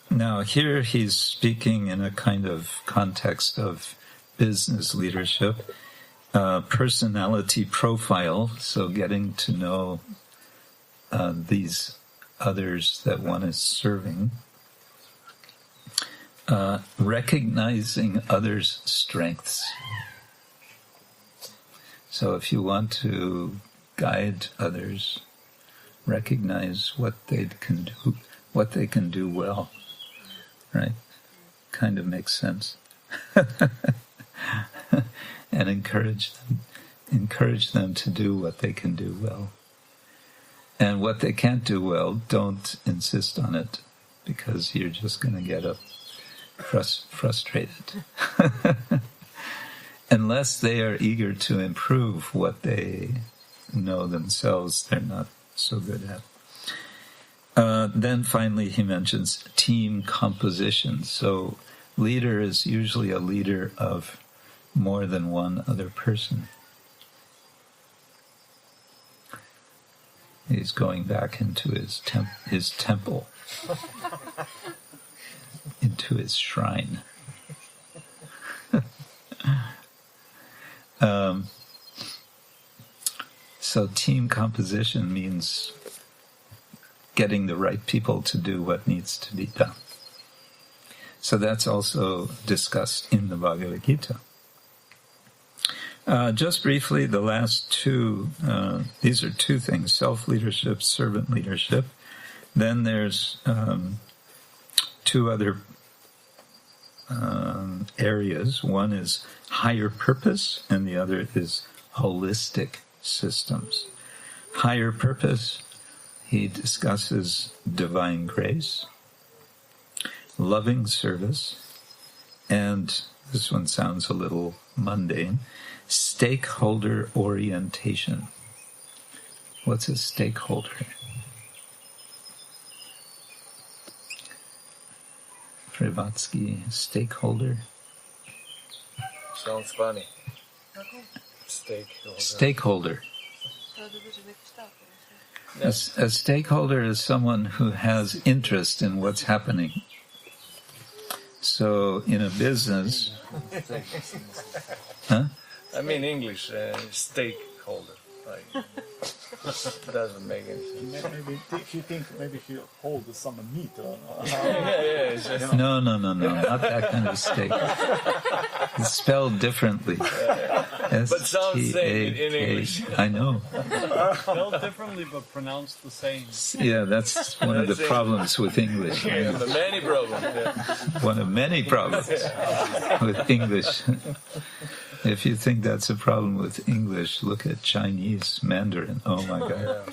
Now, here he's speaking in a kind of context of business leadership, personality profile, so getting to know these others that one is serving. recognizing others' strengths. So if you want to guide others, recognize what they can do well, right? Kind of makes sense. And encourage them to do what they can do well. And what they can't do well, don't insist on it, because you're just going to get frustrated. Unless they are eager to improve what they know themselves, they're not so good at. Then finally he mentions team composition. So leader is usually a leader of more than one other person. He's going back into his temple, into his shrine. So team composition means getting the right people to do what needs to be done. So that's also discussed in the Bhagavad Gita. Just briefly, the last two, these are two things: self-leadership, servant leadership. Then there's two other areas. One is higher purpose, and the other is holistic systems. Higher purpose, he discusses divine grace, loving service, and this one sounds a little mundane, stakeholder orientation. What's a stakeholder? Privatsky, stakeholder? Sounds funny. Stakeholder. Stakeholder. A stakeholder is someone who has interest in what's happening. So in a business... Huh? I mean English, stakeholder. Like, doesn't make any sense. Maybe he he holds some meat. It's just, No, not that kind of steak. It's spelled differently. but sounds same in English. I know. Spelled differently but pronounced the same. Yeah, that's one of the problems with English. Many problems. Yeah. One of many problems with English. If you think that's a problem with English, look at Chinese Mandarin. Oh my God.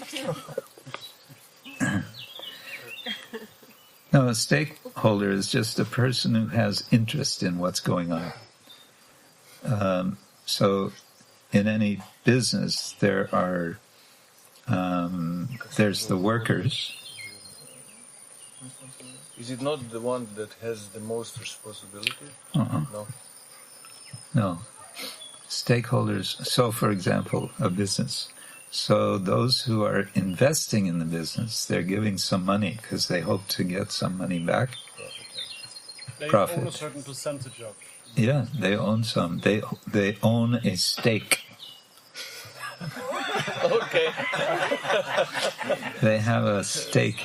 No, a stakeholder is just a person who has interest in what's going on. So in any business, there's the workers. Is it not the one that has the most responsibility? No. Stakeholders, so for example, a business. So those who are investing in the business, they're giving some money because they hope to get some money back. They Profit. own a certain percentage of. Yeah, they own some. They own a stake. Okay. They have a stake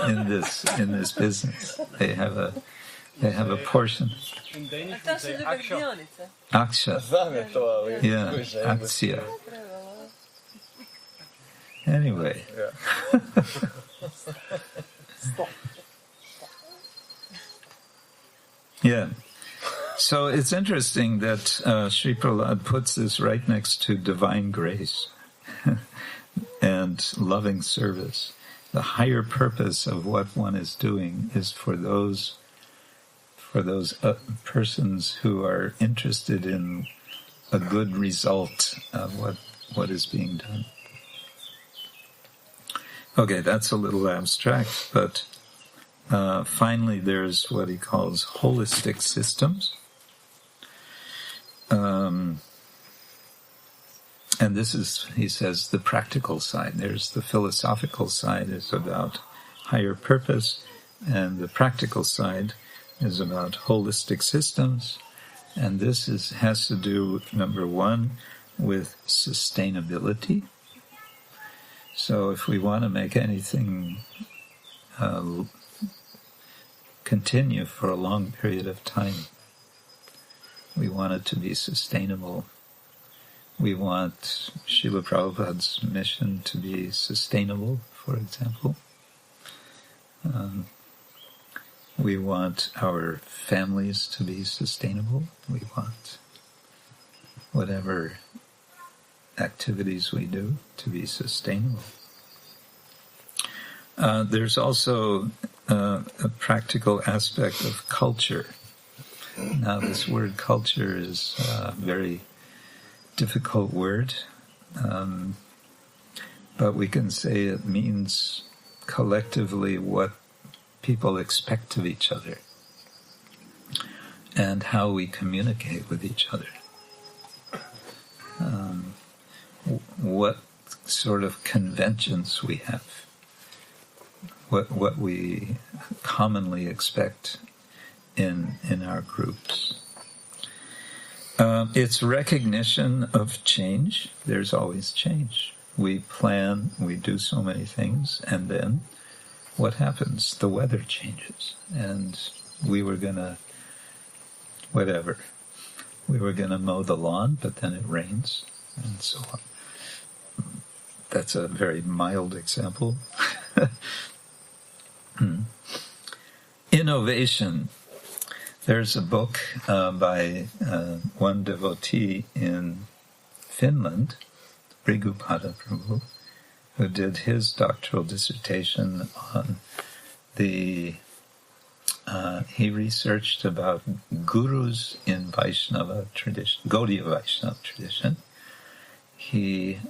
in this business. They have a portion. In Danish we say aksha. Aksha. Yeah, aktia. Anyway. Yeah. Yeah. So it's interesting that Sri Prahlad puts this right next to divine grace and loving service. The higher purpose of what one is doing is for those persons who are interested in a good result of what is being done. Okay, that's a little abstract, but finally there's what he calls holistic systems. And this is, he says, the practical side. There's the philosophical side is about higher purpose, and the practical side is about holistic systems. And this has to do, number one, with sustainability. So if we want to make anything continue for a long period of time. We want it to be sustainable. We want Srila Prabhupada's mission to be sustainable, for example. We want our families to be sustainable. We want whatever activities we do to be sustainable. There's also a practical aspect of culture. Now, this word culture is a very difficult word, but we can say it means collectively what people expect of each other and how we communicate with each other. What sort of conventions we have, what we commonly expect in our groups. It's recognition of change. There's always change. We plan, we do so many things, and then what happens? The weather changes, and we were gonna mow the lawn, but then it rains, and so on. That's a very mild example. Innovation. There's a book by one devotee in Finland, Brigupada Prabhu, who did his doctoral dissertation on he researched about gurus in Vaishnava tradition, Gaudiya Vaishnava tradition. He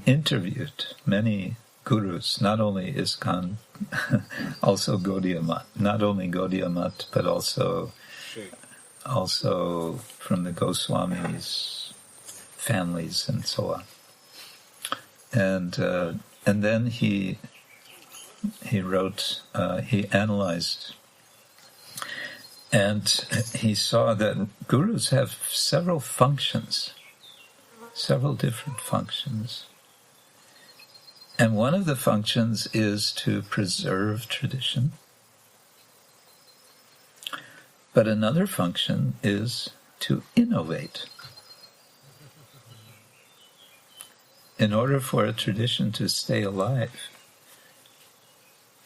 interviewed many gurus, not only ISKCON, also Gaudiya Mat, not only Gaudiya Mat, but also from the Goswamis' families and so on. And then he wrote, he analyzed, and he saw that gurus have several different functions. And one of the functions is to preserve tradition. But another function is to innovate. In order for a tradition to stay alive,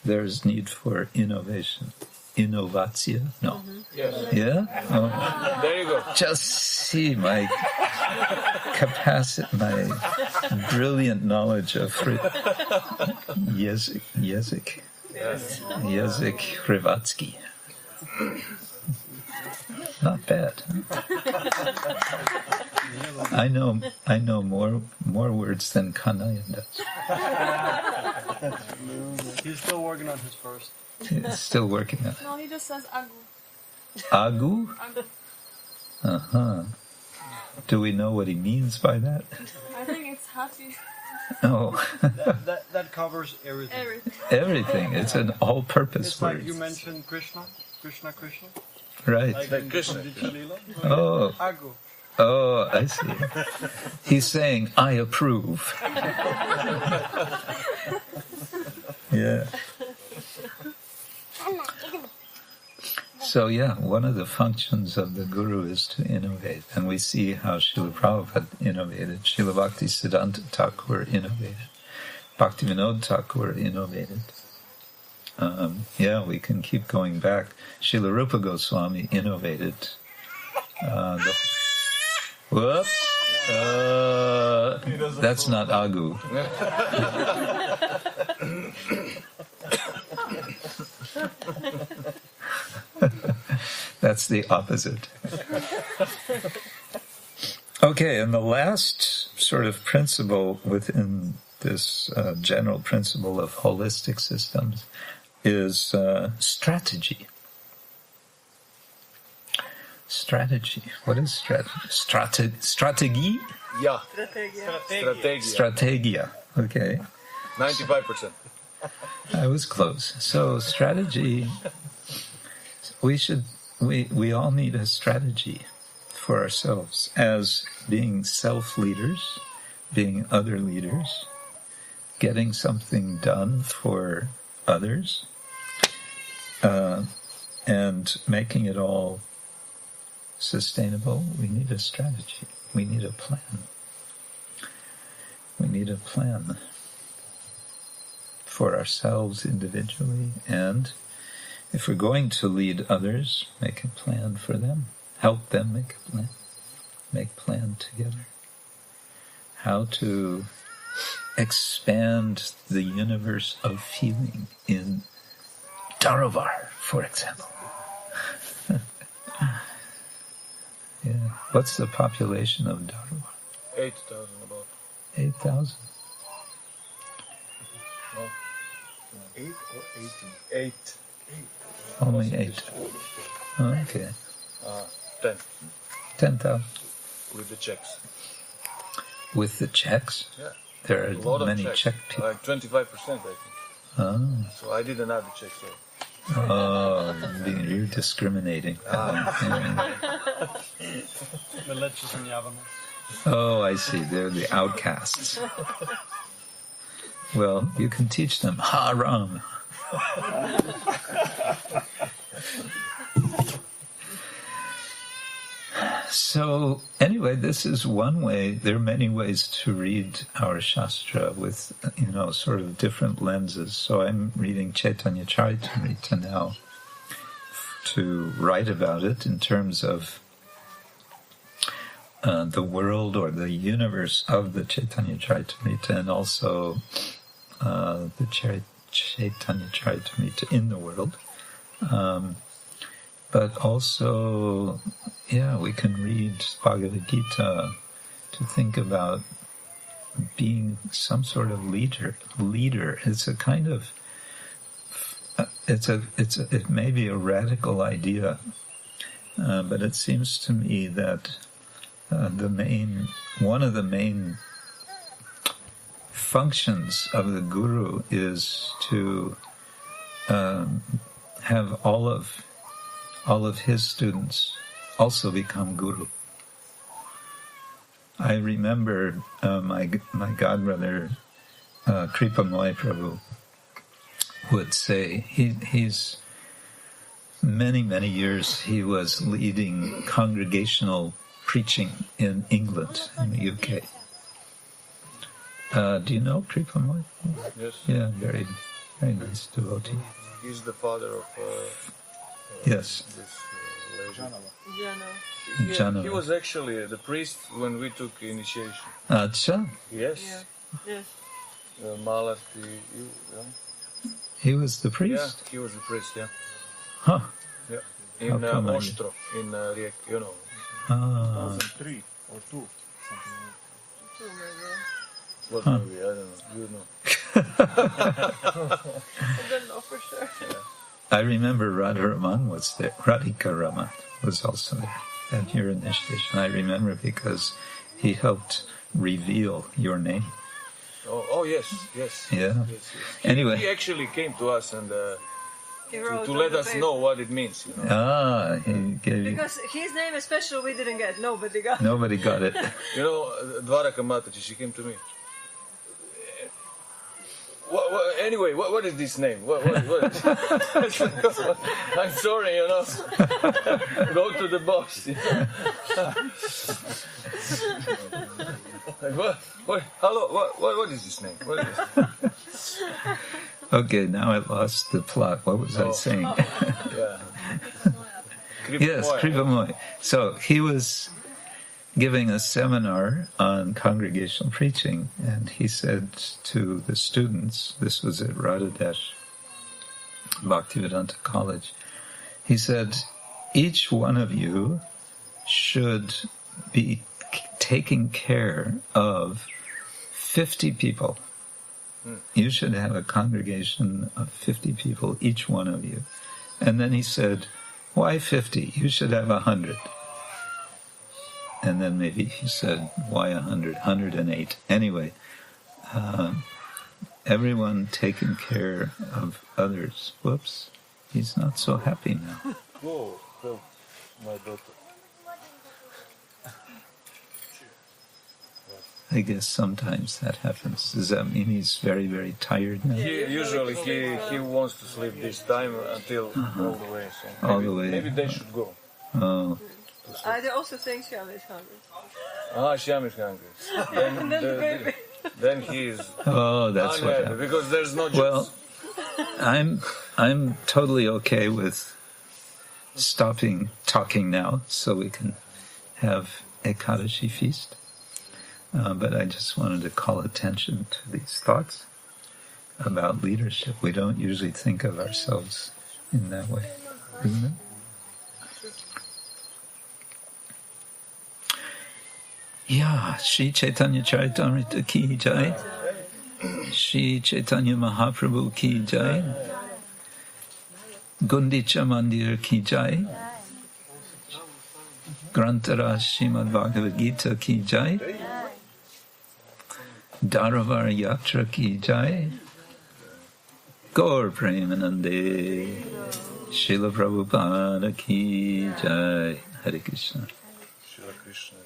there's need for innovation. Innovatia? No. Mm-hmm. Yes. Yeah? Oh. There you go. Just see my capacity, my brilliant knowledge of Jezik Hrivatsky. Not bad. I know more words than Kanayan does. He's still working on his first. He's still working on it. No, he just says agu. Agu? Agu. Uh-huh. Do we know what he means by that? I think it's happy. Oh. That covers everything. Everything. It's an all-purpose It's word. like you mentioned Krishna. Right. Like in Krishna. Gundicha Lila. Oh. Agu. Oh, I see. He's saying, I approve. Yeah. So yeah, one of the functions of the guru is to innovate. And we see how Srila Prabhupada innovated. Srila Bhakti Siddhanta Thakur innovated. Bhakti Vinod Thakur innovated. We can keep going back. Srila Rupa Goswami innovated. Whoops. That's not Agu. That's the opposite. Okay, and the last sort of principle within this general principle of holistic systems is strategy. Strategy. What is strategy? Strategy? Yeah. Strategia. Okay. 95%. I was close. So strategy, we all need a strategy for ourselves as being self-leaders, being other leaders, getting something done for others, And making it all sustainable, we need a strategy. We need a plan. We need a plan for ourselves individually, and if we're going to lead others, make a plan for them. Help them make a plan. Make plan together. How to expand the universe of feeling in Daruvar, for example. Yeah. What's the population of Daruvar? 8,000 about. 8,000? No. 8 or 18? 8. Only 8. Okay. 10 10,000. with the Czechs. With the Czechs? Yeah. There A are lot many of Czech people. Like 25%, I think. Oh, So I didn't have the Czechs. So. you're discriminating. Villages in Yavana. Oh, I see. They're the outcasts. Well, you can teach them haram. So, anyway, this is one way. There are many ways to read our Shastra with, sort of different lenses. So I'm reading Chaitanya Charitamrita now to write about it in terms of the world or the universe of the Chaitanya Charitamrita, and also the Chaitanya Charitamrita in the world. But also, we can read Bhagavad Gita to think about being some sort of leader. It's a kind of, it may be a radical idea, but it seems to me that one of the main functions of the guru is to have all of his students also become guru. I remember my godbrother Kripa Moy Prabhu would say he's many years he was leading congregational preaching in England, in the UK. Do you know Kripa Moy? Yes. Yeah, very nice devotee. He's the father of Yes. this lady. Jana. He was actually the priest when we took initiation. Acha. Yes. Yes. Malati. He was the Yeah, priest? he was the priest, yeah. Huh. Yeah. How In come I- Ostro, in Rijek, you know. Ah. 2003 or 2, something like Two maybe. What movie? I don't know. You know. I don't know for sure. I remember Radharaman was there. Radhika Raman was also there at your initiation. I remember because he helped reveal your name. Oh yes. Yeah. Yes. Anyway. He actually came to us and He wrote to on let the us paper. know what it means, you know. He gave you. Because his name especially we didn't get. Nobody got. Nobody got it. You know, Dvaraka Mataji, she came to me. Anyway, what is this name? What is I'm sorry, you know. Go to the boss. You know? Like, what? Hello, what is this name? What is this? Okay, now I lost the plot. What was I saying? Yeah. Yes, Kripa Moy. So he was giving a seminar on congregational preaching, and he said to the students, this was at Radhadesh Bhaktivedanta College, he said, each one of you should be taking care of 50 people. You should have a congregation of 50 people, each one of you. And then he said, why 50? You should have 100. And then maybe he said, why 100? 108. Anyway, everyone taking care of others. Whoops, he's not so happy now. Go help my daughter. I guess sometimes that happens. Does that mean he's very, very tired now? Usually he wants to sleep this time until all the way. So All the way. Maybe they should go. Oh, They also think Shyam is hungry. Shyam is hungry. Then he is oh, that's what unhappy happened. because there's no juice. Well, I'm totally okay with stopping talking now so we can have Ekadashi feast. But I just wanted to call attention to these thoughts about leadership. We don't usually think of ourselves in that way, isn't it? Yeah, Shri Chaitanya Charitamrita ki jai. Shri Chaitanya Mahaprabhu ki jai. Gundicha Mandir ki jai. Grantara Srimad Bhagavad Gita ki jai. Daruvar Yatra ki jai. Gaur Premanande. Srila Prabhupada ki jai. Hare Krishna. Krishna